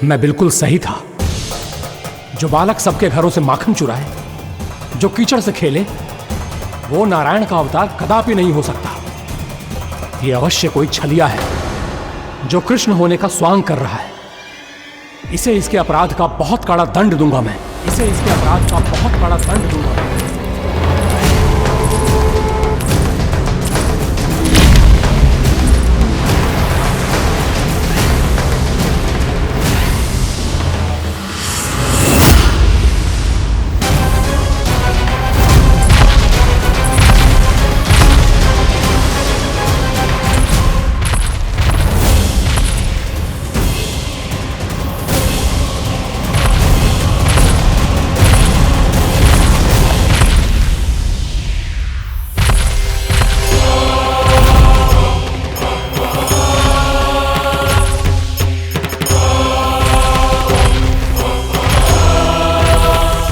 मैं बिल्कुल सही था। जो बालक सबके घरों से माखन चुराए, जो कीचड़ से खेले, वो नारायण का अवतार कदापि नहीं हो सकता। ये अवश्य कोई छलिया है जो कृष्ण होने का स्वांग कर रहा है। इसे इसके अपराध का बहुत कड़ा दंड दूंगा मैं। इसे इसके अपराध का बहुत कड़ा दंड दूंगा मैं।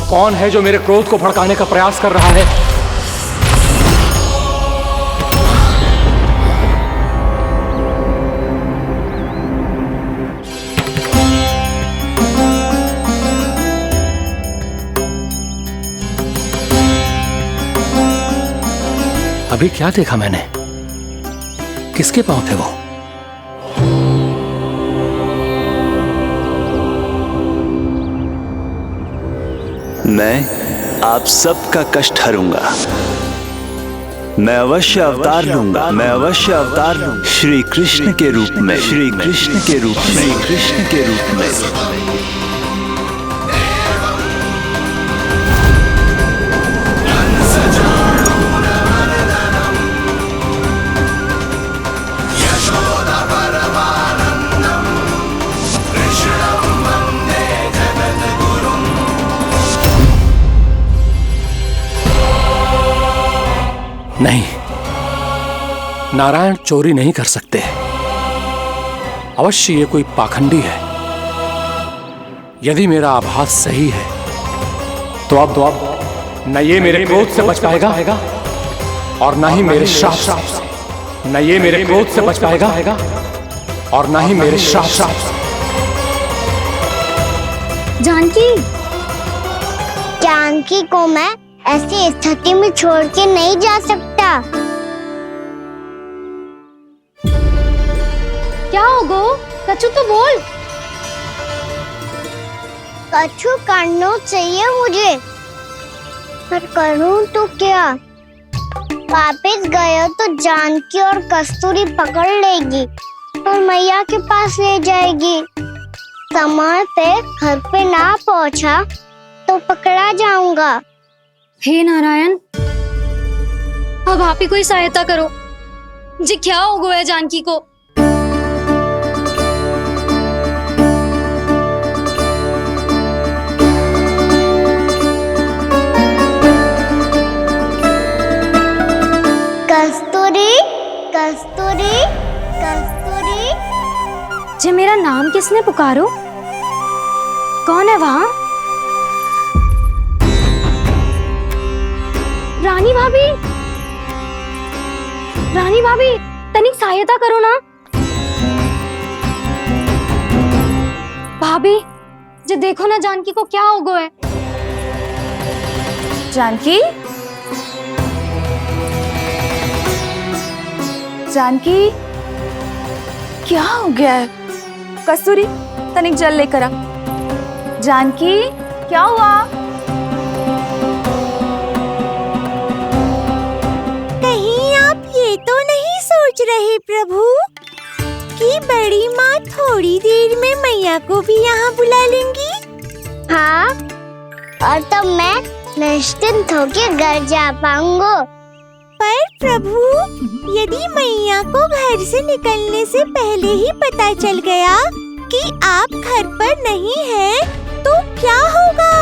कौन है जो मेरे क्रोध को भड़काने का प्रयास कर रहा है? अभी क्या देखा मैंने? किसके पांव थे वो? मैं आप सबका कष्ट हरूंगा। मैं अवश्य अवतार लूंगा। मैं अवश्य अवतार लूंगा। श्री कृष्ण के रूप में। श्री कृष्ण के रूप में। श्री कृष्ण के रूप में। नहीं, नारायण चोरी नहीं कर सकते। अवश्य ये कोई पाखंडी है। यदि मेरा आभास सही है तो अब न ये मेरे क्रोध से बच पाएगा और न ही मेरे श्राप से। न ये मेरे क्रोध से बच पाएगा और न ही मेरे श्राप से। जानकी को मैं ऐसी स्थिति में छोड़ के नहीं जा सकता। क्या हो गो? कछु तो बोल। कछु करना चाहिए मुझे, पर करूं तो क्या? वापस गया तो जानकी और कस्तूरी पकड़ लेगी और मैया के पास ले जाएगी। समय पे घर पे ना पहुंचा तो पकड़ा जाऊंगा। हे नारायण, अब आप ही कोई सहायता करो। जी क्या हो गया जानकी को? कस्तूरी, कस्तूरी, कस्तूरी। जी मेरा नाम किसने पुकारो? कौन है वहाँ? रानी भाभी, रानी भाभी, तनिक सहायता करो ना। भाभी, जी देखो ना जानकी को क्या हो गया है। जानकी, जानकी, क्या हो गया है? कस्तूरी, तनिक जल लेकर आ। जानकी, क्या हुआ? ये तो नहीं सोच रहे प्रभु कि बड़ी माँ थोड़ी देर में मैया को भी यहाँ बुला लेंगी? हाँ, और तब मैं निश्चिंत होकर घर जा पाऊंगा। पर प्रभु, यदि मैया को घर से निकलने से पहले ही पता चल गया कि आप घर पर नहीं हैं, तो क्या होगा?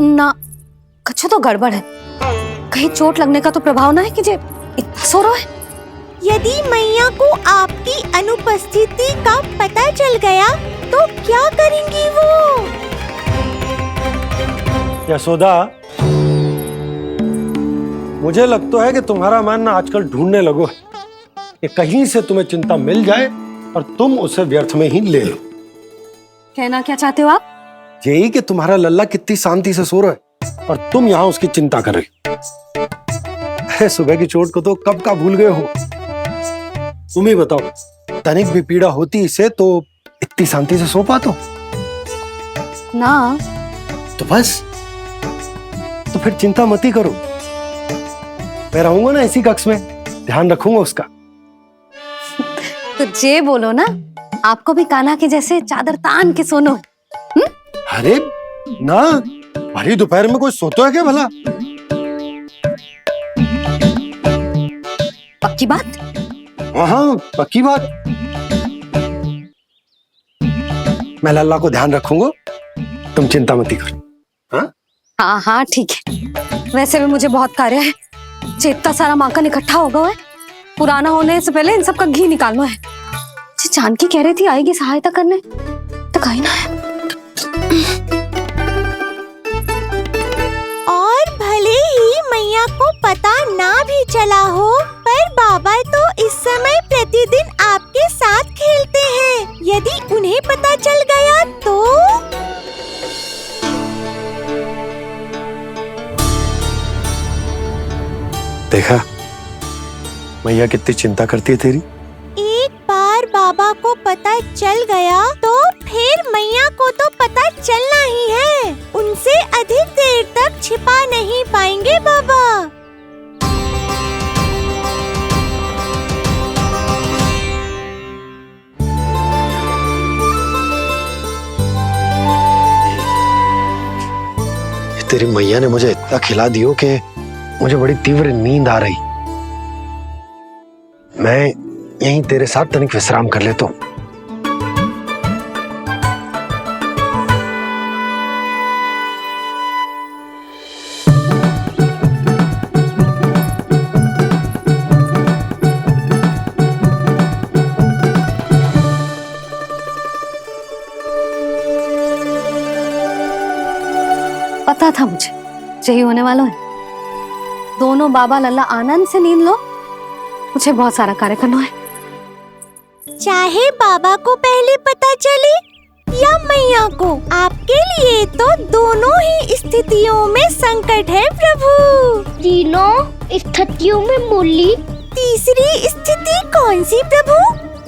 ना, कुछ तो गड़बड़ है। कहीं चोट लगने का तो प्रभाव ना है कि जे इतना सो रहा है। यदि मैया को आपकी अनुपस्थिति का पता चल गया तो क्या करेंगी वो? यशोदा, मुझे लगता है कि तुम्हारा मन आजकल ढूंढने लगो है कि कहीं से तुम्हें चिंता मिल जाए और तुम उसे व्यर्थ में ही ले लो। कहना क्या चाहते हो आप? यही कि तुम्हारा लल्ला कितनी शांति से सो रहा है और तुम यहाँ उसकी चिंता कर रही। सुबह की चोट को तो कब का भूल गए हो। तुम ही बताओ, तनिक भी पीड़ा होती इसे तो इतनी शांति से सो पाते हो ना? तो बस, तो फिर चिंता मत ही करो। मैं रहूंगा ना इसी कक्ष में, ध्यान रखूंगा उसका। तो जे बोलो ना, आपको भी कान्हा के जैसे चादर तान के सोनो। अरे ना, भरी दोपहर में कोई सोता है क्या भला? पक्की बात? हाँ, पक्की बात। मैं लल्ला को ध्यान रखूंगा, तुम चिंता मत ही करो। हाँ हाँ हाँ ठीक है। वैसे भी मुझे बहुत कार्य है। इतना सारा माखन इकट्ठा होगा है, पुराना होने से पहले इन सब का घी निकालना है। जानकी कह रही थी आएगी सहायता करने, तो कहीं ना है। और भले ही मैया को पता ना भी चला हो, पर बाबा तो इस समय प्रतिदिन आपके साथ खेलते हैं। यदि उन्हें पता चल गया तो? देखा मैया कितनी चिंता करती है तेरी। एक बार बाबा को पता चल गया तो फिर मैया को तो पता चलना ही है। उनसे अधिक देर तक छिपा नहीं पाएंगे बाबा। तेरी मैया ने मुझे इतना खिला दियो कि मुझे बड़ी तीव्र नींद आ रही। मैं यहीं तेरे साथ तनिक विश्राम कर लेता हूँ। पता था मुझे यही होने वाला है। दोनों बाबा लल्ला आनंद से नींद लो, मुझे बहुत सारा कार्य करना है। चाहे बाबा को पहले पता चले या मैया को, आपके लिए तो दोनों ही स्थितियों में संकट है प्रभु। तीनों स्थितियों में बोली? तीसरी स्थिति कौन सी प्रभु?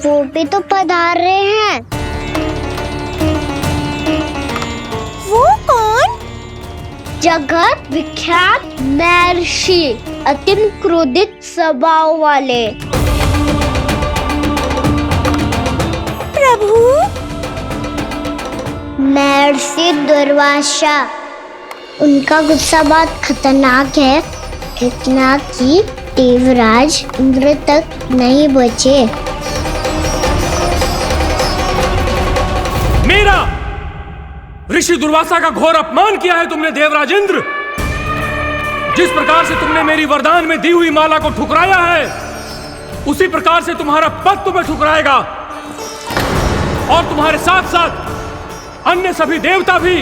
वो भी तो पधार रहे हैं। वो कौन? जगत विख्यात महर्षि, अत्यंत क्रोधित स्वभाव वाले। प्रभु? महर्षि दुर्वासा। उनका गुस्सा बहुत खतरनाक है, इतना कि देवराज इंद्र तक नहीं बचे। मेरा ऋषि दुर्वासा का घोर अपमान किया है तुमने देवराज इंद्र। जिस प्रकार से तुमने मेरी वरदान में दी हुई माला को ठुकराया है, उसी प्रकार से तुम्हारा पद तुम्हें ठुकराएगा और तुम्हारे साथ साथ अन्य सभी देवता भी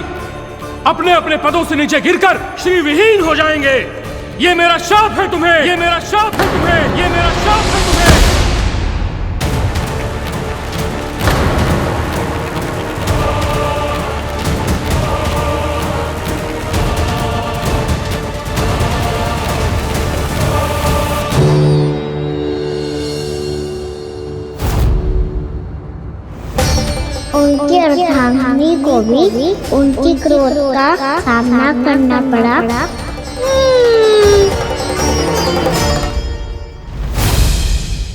अपने अपने पदों से नीचे गिरकर श्री विहीन हो जाएंगे। ये मेरा शाप है तुम्हें, ये मेरा शाप है तुम्हें, ये मेरा शाप है तुम्हें। उनकी अर्धांगिनी को भी उनकी क्रोध का सामना करना पड़ा।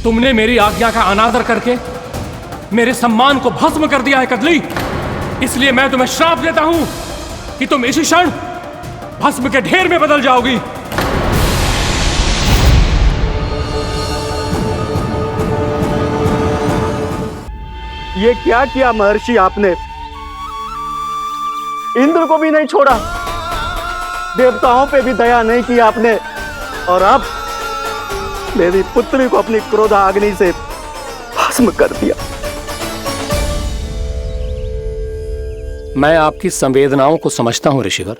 तुमने मेरी आज्ञा का अनादर करके मेरे सम्मान को भस्म कर दिया है कदली। इसलिए मैं तुम्हें श्राप देता हूं कि तुम इसी क्षण भस्म के ढेर में बदल जाओगी। ये क्या किया महर्षि आपने? इंद्र को भी नहीं छोड़ा, देवताओं पे भी दया नहीं की आपने, और अब मेरी पुत्री को अपनी क्रोधाग्नि से भस्म कर दिया। मैं आपकी संवेदनाओं को समझता हूं ऋषिवर,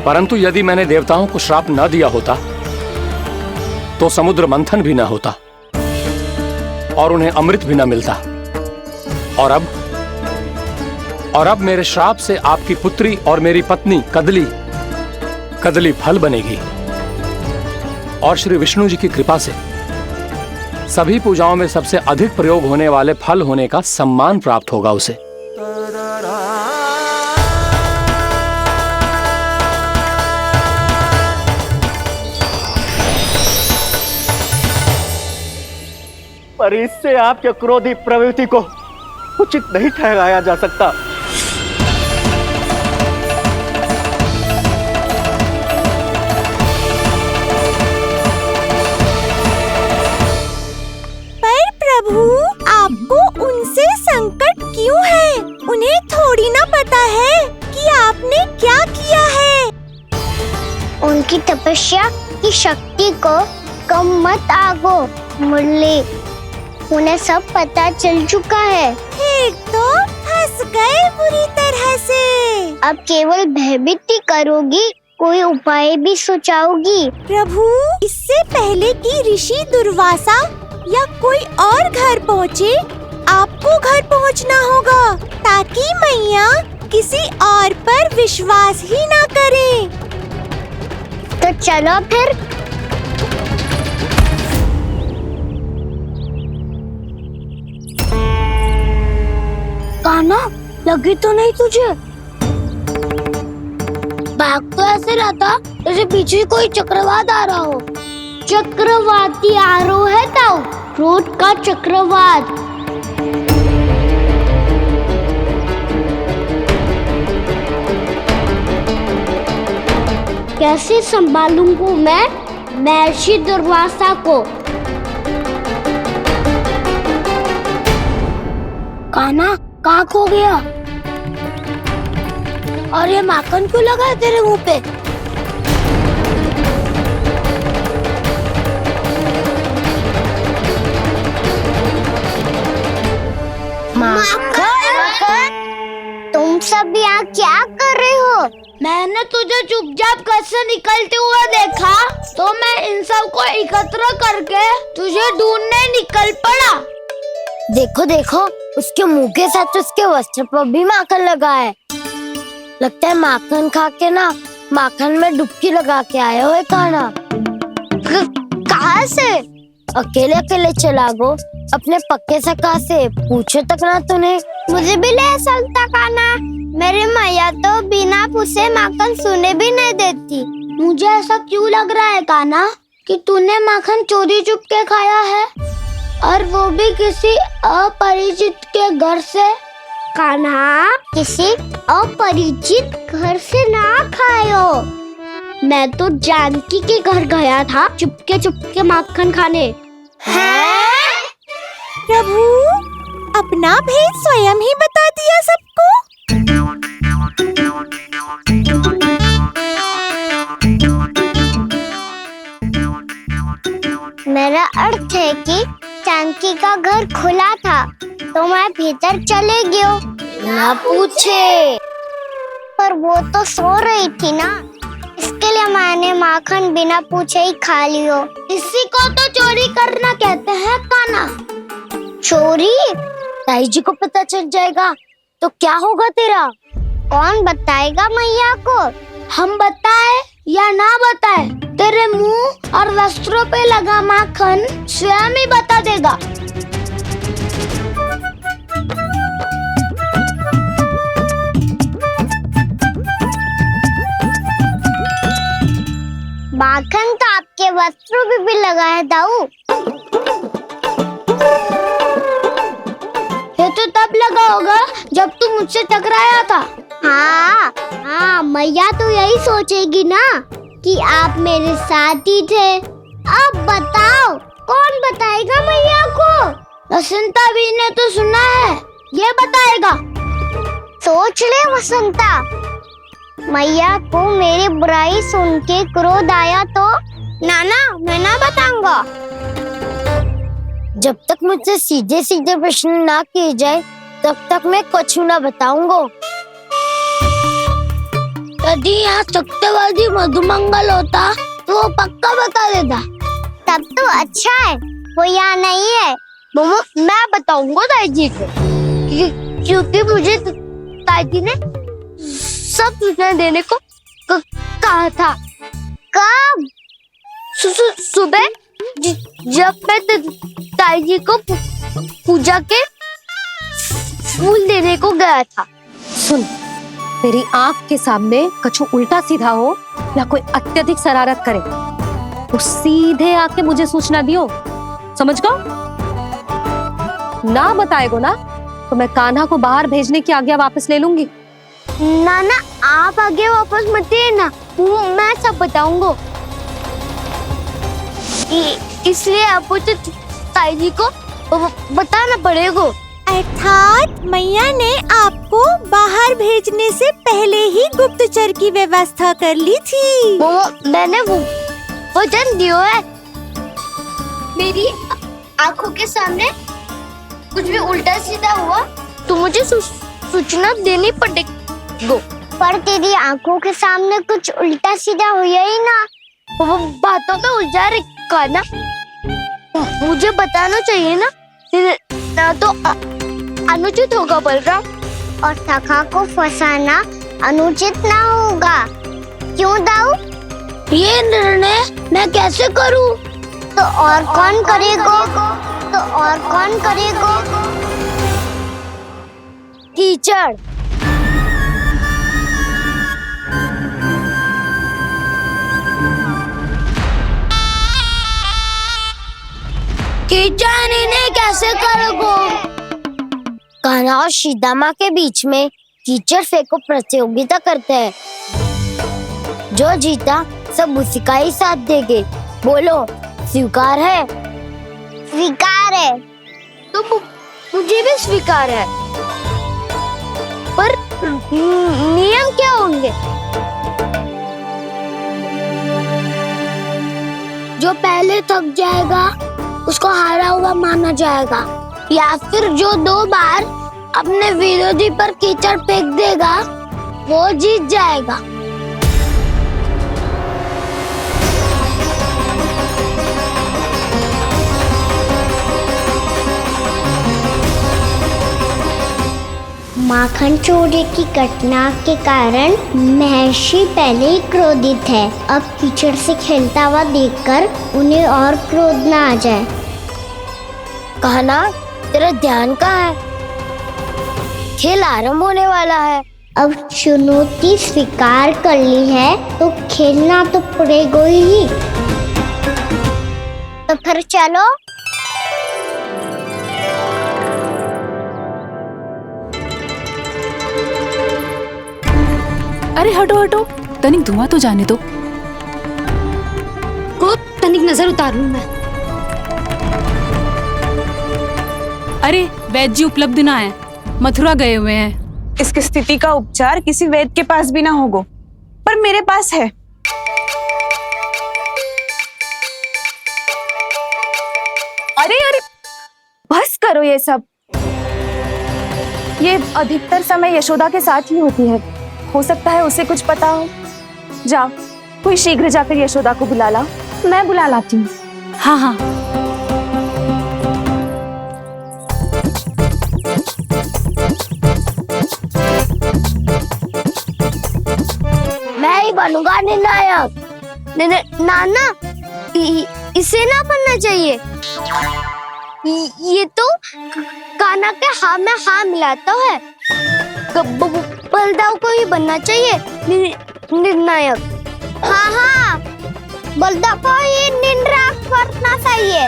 परंतु यदि मैंने देवताओं को श्राप न दिया होता तो समुद्र मंथन भी न होता। और उन्हें अमृत भी न मिलता। और अब मेरे श्राप से आपकी पुत्री और मेरी पत्नी कदली फल बनेगी। और श्री विष्णु जी की कृपा से सभी पूजाओं में सबसे अधिक प्रयोग होने वाले फल होने का सम्मान प्राप्त होगा उसे। पर इससे आपके क्रोधी प्रवृत्ति को उचित नहीं ठहराया जा सकता। पर प्रभु, आपको उनसे संकट क्यों है? उन्हें थोड़ी ना पता है कि आपने क्या किया है। उनकी तपस्या की शक्ति को कम मत आगो मुरली, उन्हें सब पता चल चुका है। फिर तो फंस गए बुरी तरह से। अब केवल भयभीत ही करोगी, कोई उपाय भी सोचाओगी? प्रभु, इससे पहले कि ऋषि दुर्वासा या कोई और घर पहुँचे, आपको घर पहुँचना होगा ताकि मैया किसी और पर विश्वास ही ना करे। तो चलो फिर। कान्हा, लगी तो नहीं तुझे? भाग तो ऐसे रहा था जैसे पीछे कोई चक्रवात आ रहा हो। चक्रवाती आरोह है ताऊ, क्रोध का चक्रवात। कैसे संभालूंगा मैं महर्षि दुर्वासा को? कान्हा, कहाँ खो गया? और ये माखन क्यों लगा है तेरे मुंह पे? माखन, तुम सब यहाँ क्या कर रहे हो? मैंने तुझे चुपचाप घर से निकलते हुए देखा तो मैं इन सब को एकत्र करके तुझे ढूंढने निकल पड़ा। देखो देखो, उसके मुंह के साथ उसके वस्त्र पर भी माखन लगा है। लगता है माखन खा के ना माखन में डुबकी लगा के आया हो कान्हा। कहाँ से? अकेले अकेले चला गो अपने पक्के सखा से, पूछो तक ना तूने। मुझे भी ले चलता कान्हा, मेरी मैया तो बिना पूछे माखन सुने भी नहीं देती। मुझे ऐसा क्यों लग रहा है कान्हा कि तूने माखन चोरी चुप के खाया है, और वो भी किसी अपरिचित के घर से? कान्हा, किसी अपरिचित घर से ना खायो। मैं तो जानकी के घर गया था चुपके माखन खाने। हैं? प्रभु, अपना भेद स्वयं ही बता दिया सबको। मेरा अर्थ है कि जानकी का घर खुला था तो मैं भीतर चले गयो। ना पूछे। पर वो तो सो रही थी ना, इसके लिए मैंने माखन बिना पूछे ही खा लियो। इसी को तो चोरी करना कहते हैं कान्हा। चोरी? ताई जी को पता चल जाएगा तो क्या होगा तेरा? कौन बताएगा मैया को? हम बताए या ना बताए, तेरे मुंह और वस्त्रों पे लगा माखन स्वयं ही बता देगा। माखन तो आपके वस्त्रों पे भी लगा है दाऊ। ये तो तब लगा होगा जब तू मुझसे टकराया था। हाँ, मैया तो यही सोचेगी ना कि आप मेरे साथ ही थे। अब बताओ, कौन बताएगा मैया को? वसंता भी ने तो सुना है, ये बताएगा। सोच ले वसंता, मैया को मेरी बुराई सुन के क्रोध आया तो? नाना, मैं ना बताऊंगा। जब तक मुझसे सीधे सीधे प्रश्न ना किए जाए तब तक मैं कुछ ना बताऊंगा। यदि यहाँ सत्यवादी मधुमंगल होता तो वो पक्का बता देता। तब तो अच्छा है वो यहाँ नहीं है, मम्मा मैं बताऊंगा ताई जी को क्योंकि मुझे ताई जी ने सब सूचना देने को कहा था। कब? सुबह जब मैं ताई जी को पूजा के फूल देने को गया था। सुन, तेरी आंख के सामने कछु उल्टा सीधा हो या कोई अत्यधिक शरारत करे तो सीधे आके मुझे सूचना दियो, समझ गो? ना बताएगो ना तो मैं कान्हा को बाहर भेजने की आज्ञा वापस ले लूंगी। नाना आप आगे वापस मत देना, मैं सब बताऊंगा। इसलिए आपको तो ताई जी को बताना पड़ेगा। अर्थात मैया ने आपको बाहर भेजने से पहले ही गुप्तचर की व्यवस्था कर ली थी। मैंने वचन दिया है। मेरी आंखों के सामने कुछ भी उल्टा सीधा हुआ तो मुझे सूचना देनी पड़ेगी। पर तेरी आंखों के सामने कुछ उल्टा सीधा हुआ ही ना। वो बातों में उलझा रखा ना, मुझे बताना चाहिए ना तो अनुचित होगा बलराम। और सखा को फंसाना अनुचित ना होगा, क्यों दाऊ? ये निर्णय मैं कैसे करूं? तो और कौन करेगा? तो और कौन करेगा? कीचड़। कीचड़ इन्हें कैसे करोगे? कान्हा और सीता के बीच में कीचड़ फेंको प्रतियोगिता करते हैं। जो जीता सब उसी का ही साथ देंगे। बोलो स्वीकार है? स्वीकार है। तो मुझे भी स्वीकार है, पर नियम क्या होंगे? जो पहले थक जाएगा उसको हारा हुआ माना जाएगा, या फिर जो 2 बार अपने विरोधी पर कीचड़ फेंक देगा वो जीत जाएगा। माखन चोरी की घटना के कारण महर्षि पहले ही क्रोधित है। अब कीचड़ से खेलता हुआ देखकर उन्हें और क्रोध न आ जाए। कान्हा तेरा ध्यान कहाँ है? खेल आरंभ होने वाला है। अब चुनौती स्वीकार कर ली है तो खेलना तो पड़ेगा ही। तो फिर चलो। अरे हटो हटो, तनिक धुआं तो जाने दो। को तनिक नजर उतार लूं मैं। अरे वैद्य जी उपलब्ध ना है, मथुरा गए हुए हैं। इसकी स्थिति का उपचार किसी वैद्य के पास भी ना होगा, पर मेरे पास है। अरे अरे बस करो ये सब। ये अधिकतर समय यशोदा के साथ ही होती है, हो सकता है उसे कुछ पता हो। जाओ कोई शीघ्र जाकर यशोदा को बुला ला। मैं बुला लाती हूँ। हाँ हाँ। मैं ही बनूंगा निर्णायक। नाना इसे ना बनना चाहिए। ये तो कान्हा के हाँ में हाँ मिलाता है। बलदाव को ही बनना चाहिए निर्णायक। हाँ हाँ, बलदाव को ही निर्णायक बनना चाहिए।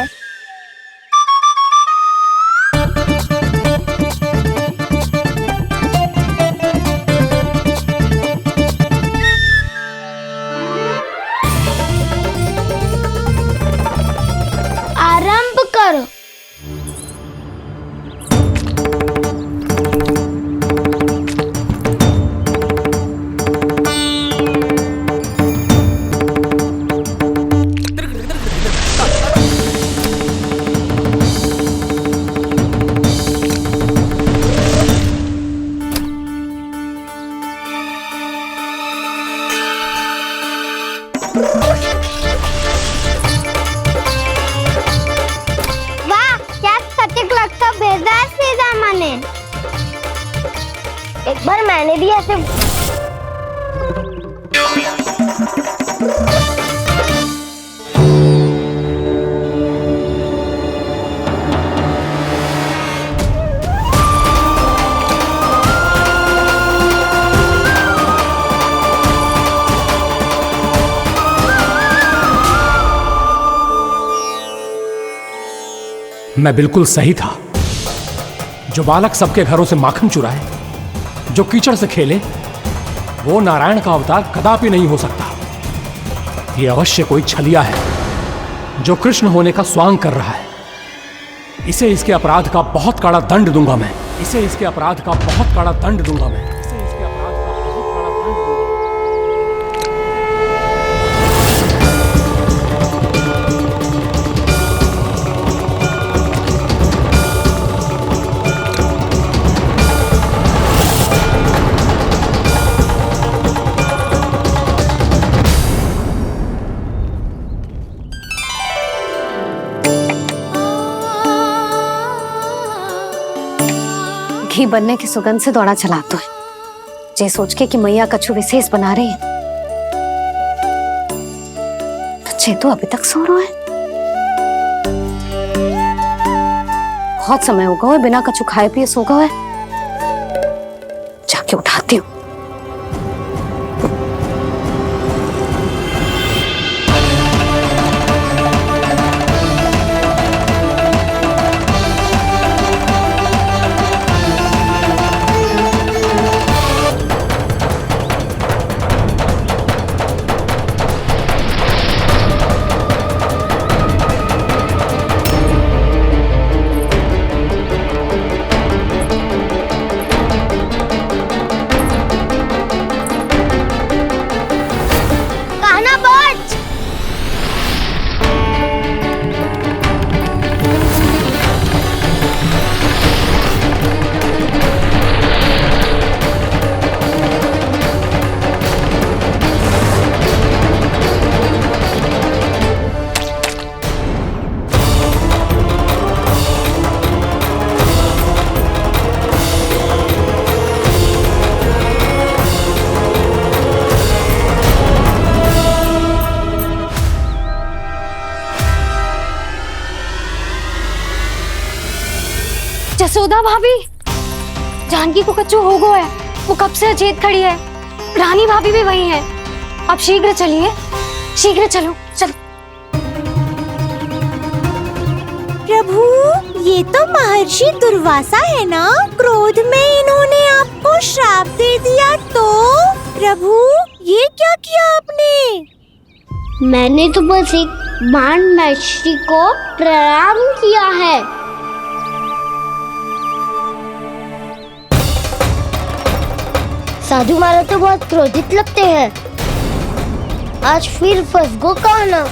आरंभ करो। मैंने भी ऐसे मैं बिल्कुल सही था। जो बालक सबके घरों से माखन चुराए, जो कीचड़ से खेले, वो नारायण का अवतार कदापि नहीं हो सकता। ये अवश्य कोई छलिया है जो कृष्ण होने का स्वांग कर रहा है। इसे इसके अपराध का बहुत कड़ा दंड दूंगा मैं। इसे इसके अपराध का बहुत कड़ा दंड दूंगा मैं। इसे इसके अपराध का बहुत कड़ा दंड दूंगा। घी बनने की सुगंध से दौड़ा चला तो है, जे सोच के कि मैया कछु विशेष बना रही है। तो चेतु अभी तक सो रहा है। बहुत समय हो गया है, बिना कछु खाए पिए सो गया है। जाके उठाती हूँ। जसोदा भाभी, जानकी को कच्चू हो गया है। वो कब से अचेत खड़ी है। रानी भाभी भी वही है। अब शीघ्र चलिए, शीघ्र चलो चलो। प्रभु, ये तो महर्षि दुर्वासा है ना? क्रोध में इन्होंने आपको श्राप दे दिया तो? प्रभु, ये क्या किया आपने? मैंने तो बस एक बाण महर्षि को प्रणाम किया है। साधु महाराज तो बहुत क्रोधित लगते हैं। आज फिर फंस गो कहना।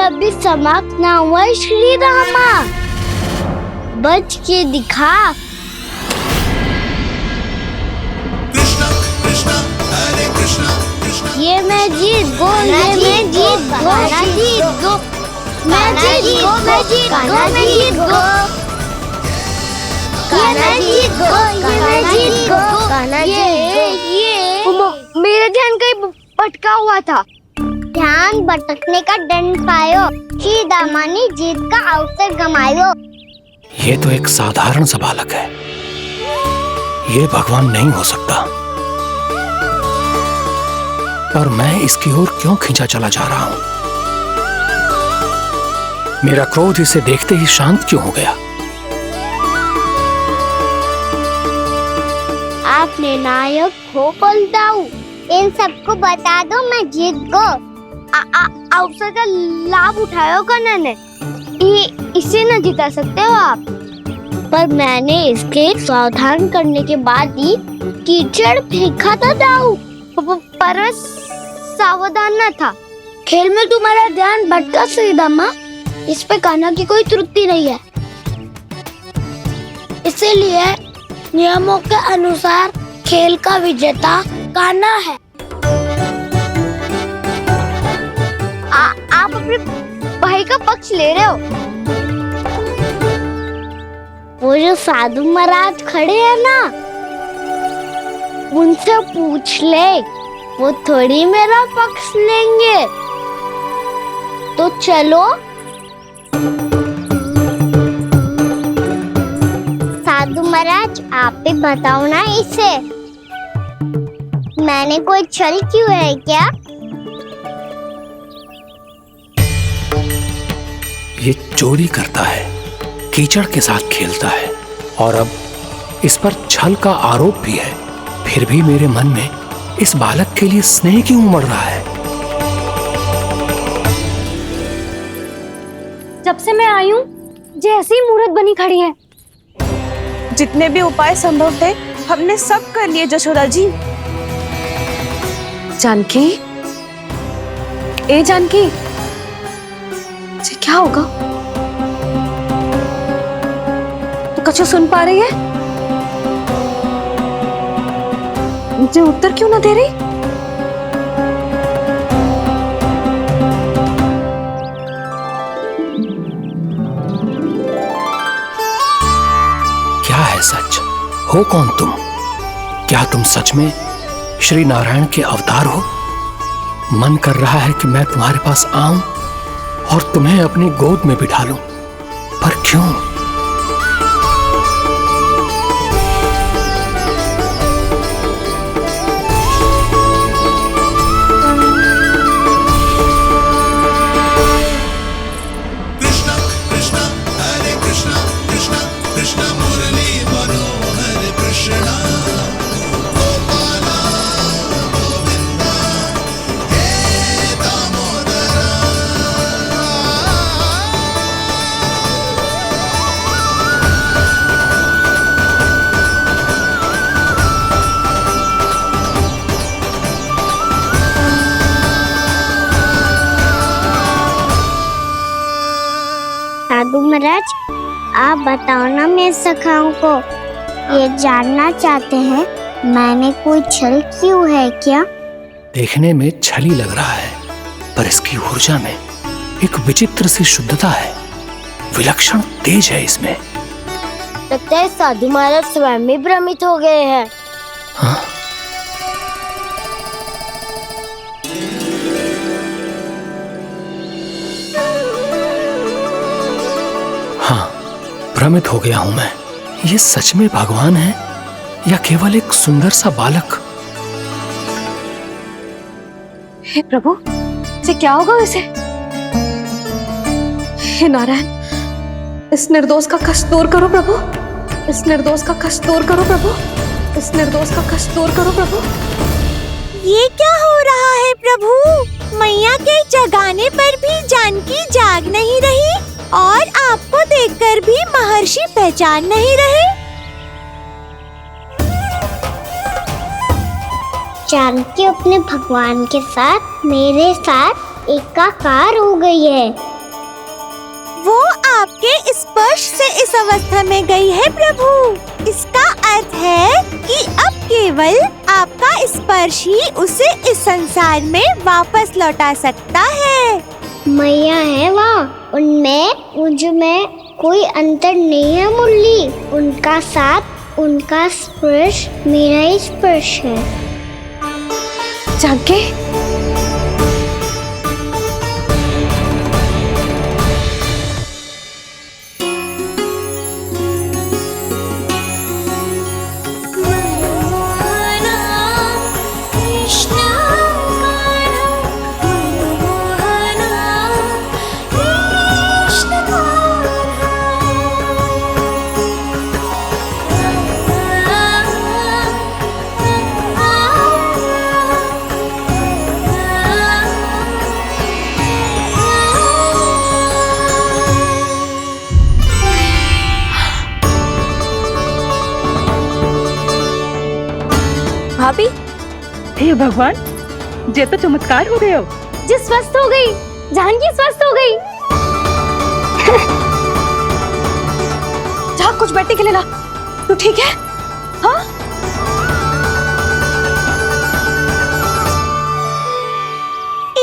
अभी समाप्त ना हुआ श्री रामा, बच के दिखा। कृष्णा कृष्णा हरे कृष्णा कृष्णा। ये मैं जीत गो, ये मैं जीत गो, मैं जीत गो, मैं जीत गो, मैं जीत गो, मैं जीत गो, मैं जीत गो, मैं जीत गो। ये मेरा ध्यान कहीं भटका हुआ था। ध्यान भटकने का दंड पायो, श्री दामा ने जीत का अवसर गमायो। ये तो एक साधारण सा बालक है, ये भगवान नहीं हो सकता। पर मैं इसकी ओर क्यों खींचा चला जा रहा हूं? मेरा क्रोध इसे देखते ही शांत क्यों हो गया? आपने नायक हो पलटाऊ, इन सबको बता दो मैं जीत गो। अवसर का लाभ उठायो कन्या ने, इसे न जिता सकते हो आप। पर मैंने इसके सावधान करने के बाद ही कीचड़ फेंका था दाऊ, पर मैं सावधान न था। खेल में तुम्हारा ध्यान भटका सीधा माँ, इस पे कान्हा की कोई त्रुटि नहीं है, इसीलिए नियमों के अनुसार खेल का विजेता कान्हा है। आप अपने भाई का पक्ष ले रहे हो? वो जो साधु महाराज खड़े हैं ना, उनसे पूछ ले, वो थोड़ी मेरा पक्ष लेंगे। तो चलो। साधु महाराज आप ही बताओ ना इसे, मैंने कोई छल क्यों है क्या? ये चोरी करता है, कीचड़ के साथ खेलता है और अब इस पर छल का आरोप भी है, फिर भी मेरे मन में इस बालक के लिए स्नेह क्यों उमड़ रहा है? जब से मैं आई हूँ जैसी मूर्त बनी खड़ी है। जितने भी उपाय संभव थे हमने सब कर लिए जशोदा जी। जानकी, ए जानकी, ये क्या होगा? तो कछु सुन पा रही है? मुझे उत्तर क्यों ना दे रही? क्या है सच? हो कौन तुम? क्या तुम सच में श्री नारायण के अवतार हो? मन कर रहा है कि मैं तुम्हारे पास आऊं और तुम्हें अपनी गोद में बिठा लूं, पर क्यों? कृष्णा कृष्णा हरे कृष्णा कृष्णा कृष्णा मुरली मनोहर कृष्णा गोपाला गोविंदा हे दामोदरा। साधु महाराज आप बताओ ना मेरे सखाओं को, ये जानना चाहते हैं मैंने कोई छल क्यों है क्या? देखने में छली लग रहा है, पर इसकी ऊर्जा में एक विचित्र सी शुद्धता है, विलक्षण तेज है इसमें। लगता है साधु महाराज स्वयं ही भ्रमित हो गए हैं। हाँ? हाँ, भ्रमित हो गया हूं मैं। ये सच में भगवान है या केवल एक सुंदर सा बालक? हे प्रभु, ये क्या होगा वैसे? हे नारायण, इस निर्दोष का कष्ट दूर करो प्रभु, इस निर्दोष का कष्ट दूर करो प्रभु, इस निर्दोष का कष्ट दूर करो प्रभु। ये क्या हो रहा है प्रभु? मैया के जगाने पर भी जानकी जाग नहीं रही और आपको देखकर भी महर्षि पहचान नहीं रहे। जानकी अपने भगवान के साथ मेरे साथ एकाकार हो गई है। वो आपके स्पर्श से इस अवस्था में गई है प्रभु। इसका अर्थ है कि अब केवल आपका स्पर्श ही उसे इस संसार में वापस लौटा सकता है। मैया है वहाँ, उनमें मुझ में कोई अंतर नहीं है मुरली। उनका साथ, उनका स्पर्श मेरा ही स्पर्श है। जानकी, भाभी, हे भगवान, जे तो चमत्कार हो गए हो। जी स्वस्थ हो गई, जानकी स्वस्थ हो गई। जा कुछ बैठने के लिए ला। तू ठीक है? हाँ?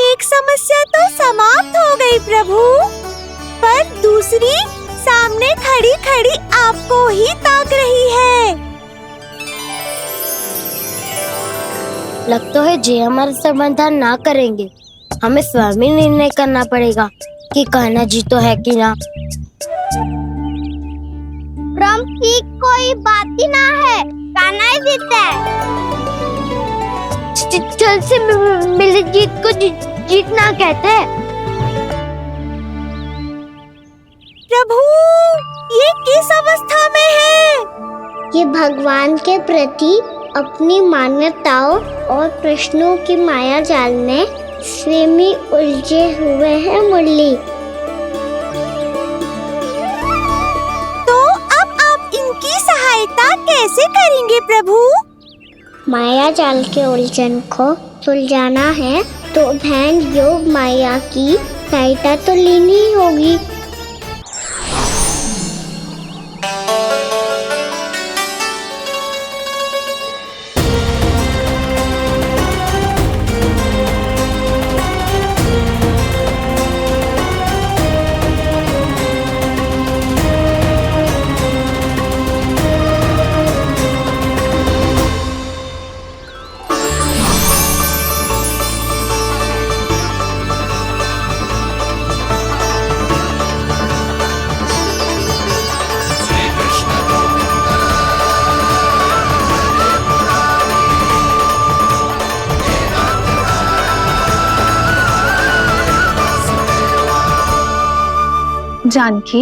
एक समस्या तो समाप्त हो गई प्रभु, पर दूसरी सामने खड़ी खड़ी आपको ही ताक रही है। लगता है जे हमारा समाधान ना करेंगे, हमें स्वयं ही निर्णय करना पड़ेगा कि कान्हा जी तो है कि ना। ब्रह्म की कोई बात ही ना है, कान्हा ही जीतता है। चल से मिली जीत को जीतना कहते हैं। प्रभु, ये किस अवस्था में है? ये भगवान के प्रति अपनी मान्यताओं और प्रश्नों की माया जाल में स्वयं ही उलझे हुए हैं मुरली। तो अब आप इनकी सहायता कैसे करेंगे प्रभु? माया जाल के उलझन को सुलझाना है तो ध्यान योग माया की सहायता तो लेनी ही होगी। जानकी,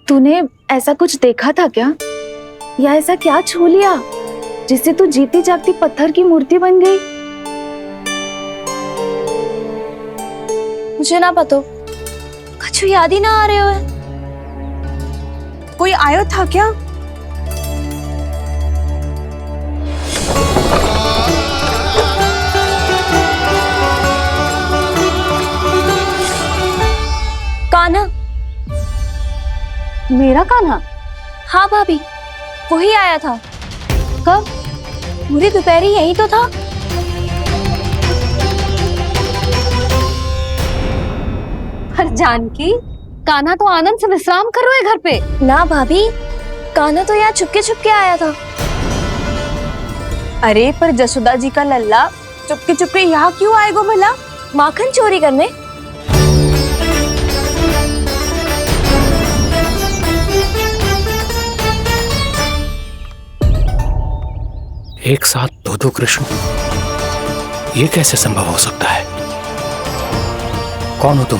तूने ऐसा कुछ देखा था क्या, या ऐसा क्या छू लिया जिससे तू जीती जागती पत्थर की मूर्ति बन गई? मुझे ना पता, कुछ याद ही ना आ रहे हो। कोई आयो था क्या? कान्हा, मेरा कान्हा? हाँ भाभी, वही आया था। कब? पूरी दोपहर यही तो था। पर जानकी, कान्हा तो आनंद से विश्राम कर रहे घर पे। ना भाभी, कान्हा तो यहाँ छुपके आया था। अरे पर जसोदा जी का लल्ला चुपके यहाँ क्यों आएगा भला? माखन चोरी करने? एक साथ दो कृष्ण, ये कैसे संभव हो सकता है? कौन हो तुम?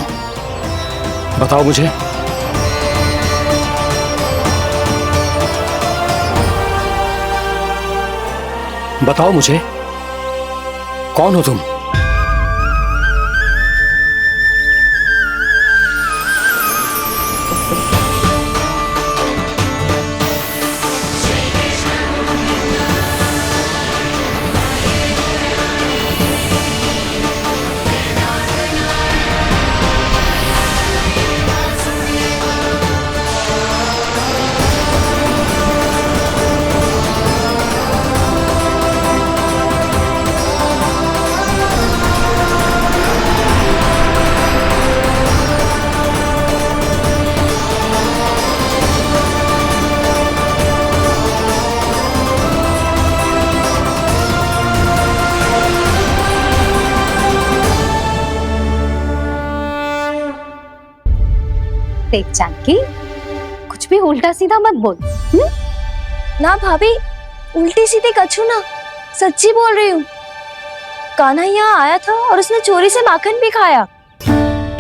बताओ मुझे। बताओ मुझे, कौन हो तुम? देख जानकी, कुछ भी उल्टा सीधा मत बोल। ना भाभी, उल्टी सीधी कछू ना, सच्ची बोल रही हूँ। कान्हा यहाँ आया था और उसने चोरी से माखन भी खाया।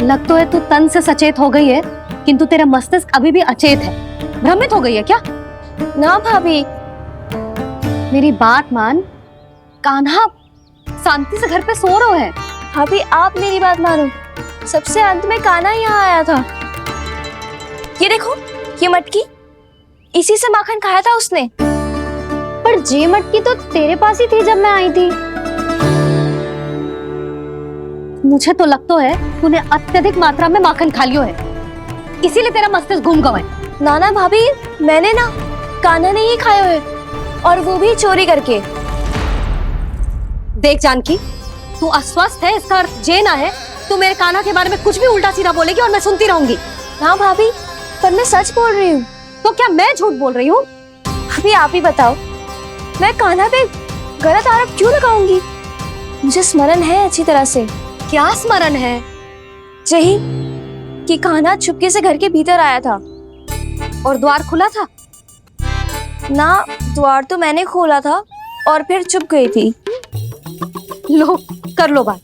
लग तो है तू तन से सचेत हो गई है, किंतु तेरा मस्तिष्क अभी भी अचेत है। भ्रमित हो गई है क्या? ना भाभी, मेरी बात मान। कान्हा शांति से घर पे सो रहा है। भाभी आप मेरी बात मानो, सबसे अंत में कान्हा यहाँ आया था। ये देखो, ये मटकी, इसी से माखन खाया था उसने। पर ये मटकी तो तेरे पास ही थी जब मैं आई थी। मुझे तो लगता है तूने अत्यधिक मात्रा में माखन खा लियो है, इसीलिए तेरा मस्तिष्क घूम गया है। नाना भाभी, मैंने ना कान्हा ने ही खाए हुए, और वो भी चोरी करके। देख जानकी, तू अस्वस्थ है, इसका अर्थ ये ना है तू मेरे कान्हा के बारे में कुछ भी उल्टा सीधा बोलेगी और मैं सुनती रहूंगी। हाँ भाभी, पर मैं सच बोल रही हूँ। तो क्या मैं झूठ बोल रही हूँ? अभी आप ही बताओ, मैं कान्हा पे गलत आरोप क्यों लगाऊंगी? मुझे स्मरण है अच्छी तरह से। क्या स्मरण है? यही कि कान्हा चुपके से घर के भीतर आया था। और द्वार खुला था? ना, द्वार तो मैंने खोला था और फिर चुप गई थी। लो, कर लो बात।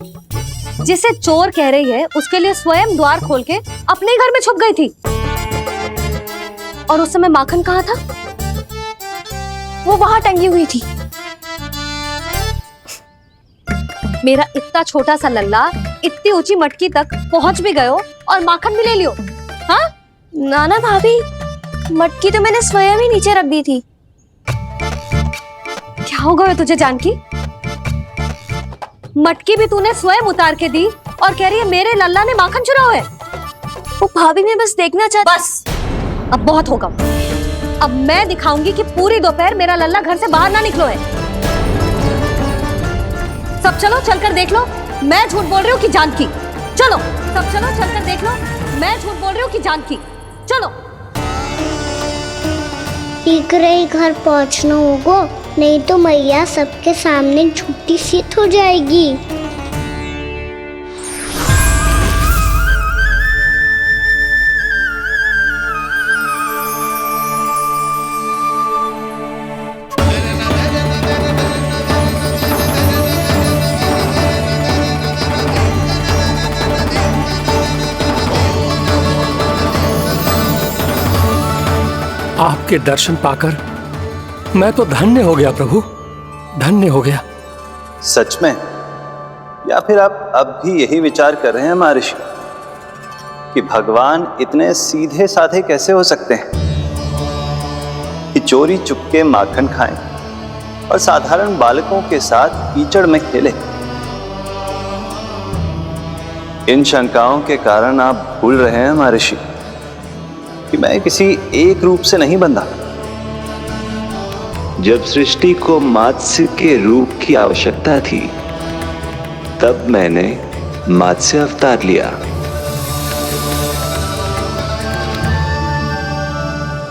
जिसे चोर कह रही है उसके लिए स्वयं द्वार खोल के अपने ही घर में छुप गई थी। और उस समय माखन कहाँ था? वो वहां टंगी हुई थी। मेरा इतना छोटा सा लल्ला इतनी ऊंची मटकी तक पहुंच भी गयो और माखन भी ले लियो। हाँ? नाना भाभी, मटकी तो मैंने स्वयं ही नीचे रख दी थी। क्या हो गया तुझे जानकी? मटकी भी तूने स्वयं उतार के दी और कह रही है मेरे लल्ला ने माखन चुराया है। वो भाभी ने बस देखना चाहती। बस, अब बहुत होगा। अब मैं दिखाऊंगी कि पूरी दोपहर मेरा लल्ला घर से बाहर ना निकलो है। सब चलो, चलकर देख लो मैं झूठ बोल रही हूँ कि जानकी। चलो सब चलो, चलकर देख लो मैं झूठ बोल रही हूँ कि जानकी। चलो। शीघ्र ही घर पहुंचना होगा, नहीं तो मैया सबके सामने झूठी सिद्ध हो जाएगी। आपके दर्शन पाकर मैं तो धन्य हो गया प्रभु, धन्य हो गया। सच में? या फिर आप अब भी यही विचार कर रहे हैं महर्षि कि भगवान इतने सीधे साधे कैसे हो सकते हैं कि चोरी चुपके माखन खाएं और साधारण बालकों के साथ कीचड़ में खेले? इन शंकाओं के कारण आप भूल रहे हैं महर्षि कि मैं किसी एक रूप से नहीं बंधा। जब सृष्टि को मत्स्य के रूप की आवश्यकता थी तब मैंने मत्स्य अवतार लिया।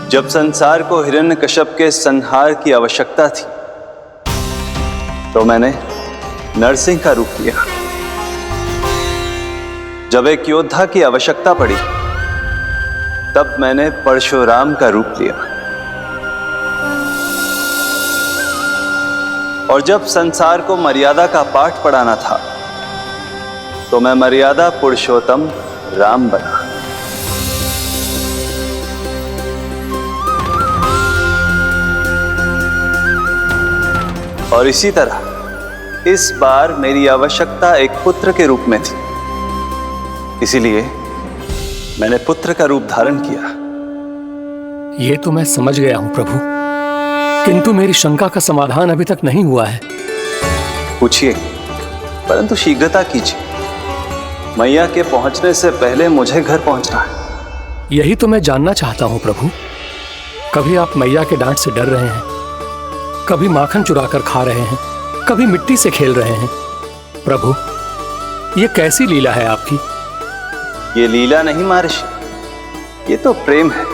जब संसार को हिरण्यकश्यप के संहार की आवश्यकता थी तो मैंने नरसिंह का रूप लिया। जब एक योद्धा की आवश्यकता पड़ी तब मैंने परशुराम का रूप लिया। और जब संसार को मर्यादा का पाठ पढ़ाना था तो मैं मर्यादा पुरुषोत्तम राम बना। और इसी तरह इस बार मेरी आवश्यकता एक पुत्र के रूप में थी, इसीलिए मैंने पुत्र का रूप धारण किया। ये तो मैं समझ गया हूं प्रभु, किंतु मेरी शंका का समाधान अभी तक नहीं हुआ है। पूछिए, परंतु शीघ्रता कीजिए। मैया के पहुंचने से पहले मुझे घर पहुंचना है। यही तो मैं जानना चाहता हूं प्रभु। कभी आप मैया के डांट से डर रहे हैं, कभी माखन चुराकर खा रहे हैं, कभी मिट्टी से खेल रहे हैं। प्रभु, ये कैसी लीला है आपकी? ये लीला नहीं महर्षि, ये तो प्रेम है।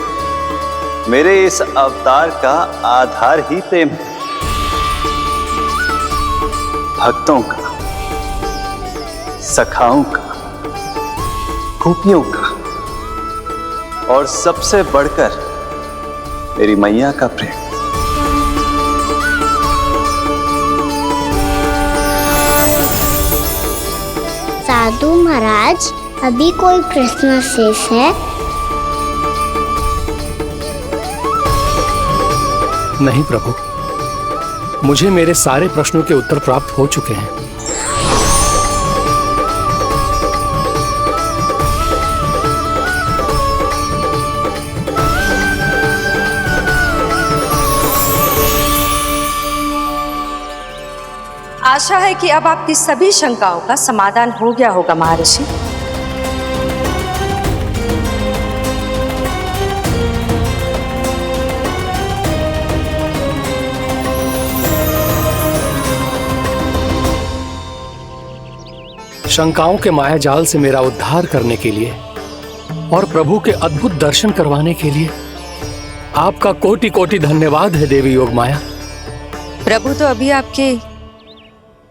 मेरे इस अवतार का आधार ही प्रेम है। भक्तों का, सखाओं का, गोपियों का और सबसे बढ़कर मेरी मैया का प्रेम। साधु महाराज, अभी कोई प्रश्न शेष है? नहीं प्रभु, मुझे मेरे सारे प्रश्नों के उत्तर प्राप्त हो चुके हैं। आशा है कि अब आपकी सभी शंकाओं का समाधान हो गया होगा महर्षि। शंकाओं के मायाजाल से मेरा उद्धार करने के लिए और प्रभु के अद्भुत दर्शन करवाने के लिए आपका कोटि कोटि धन्यवाद है देवी योगमाया। प्रभु तो अभी आपके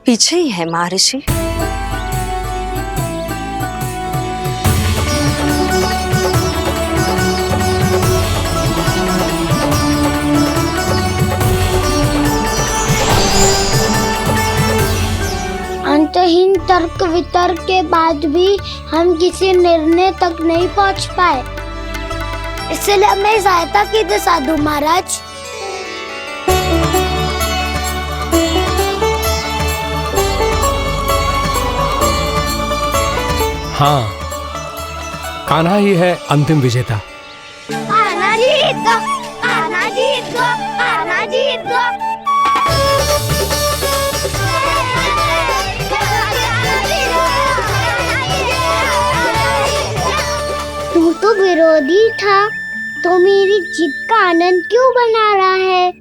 पीछे ही है महर्षि। अंतहीन तर्क वितर्क के बाद भी हम किसी निर्णय तक नहीं पहुंच पाए, इसलिए हमें सहायता कीजिए साधु महाराज। हाँ, कान्हा ही है अंतिम विजेता। आना जीत गो, आना जीत गो, आना जीत गो। तू तो विरोधी था, तो मेरी जीत का आनंद क्यों बना रहा है?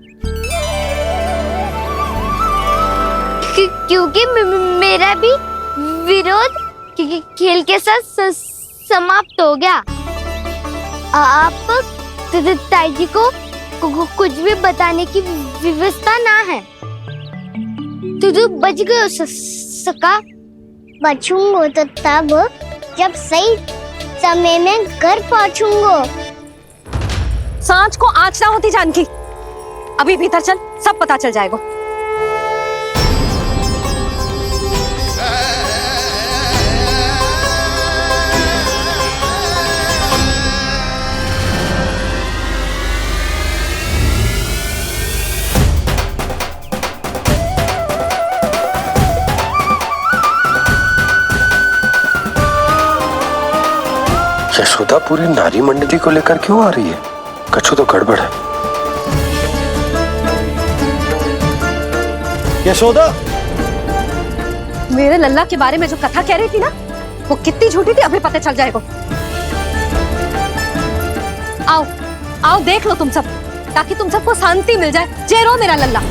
क्योंकि मेरा भी विरोध खेल के साथ समाप्त हो गया। आप ताई जी को कुछ भी बताने की व्यवस्था ना है। तू बच गयो सका। बचूंगो तो तब जब सही समय में घर पहुंचूंगो। सांच को आंच ना होती जानकी। अभी भीतर चल, सब पता चल जाएगा। यशोदा पूरी नारी मंडली को लेकर क्यों आ रही है? कछु तो गड़बड़ है। यशोदा, मेरे लल्ला के बारे में जो कथा कह रही थी ना, वो कितनी झूठी थी अभी पता चल जाएगा। आओ आओ देख लो तुम सब, ताकि तुम सबको शांति मिल जाए। जय रो मेरा लल्ला।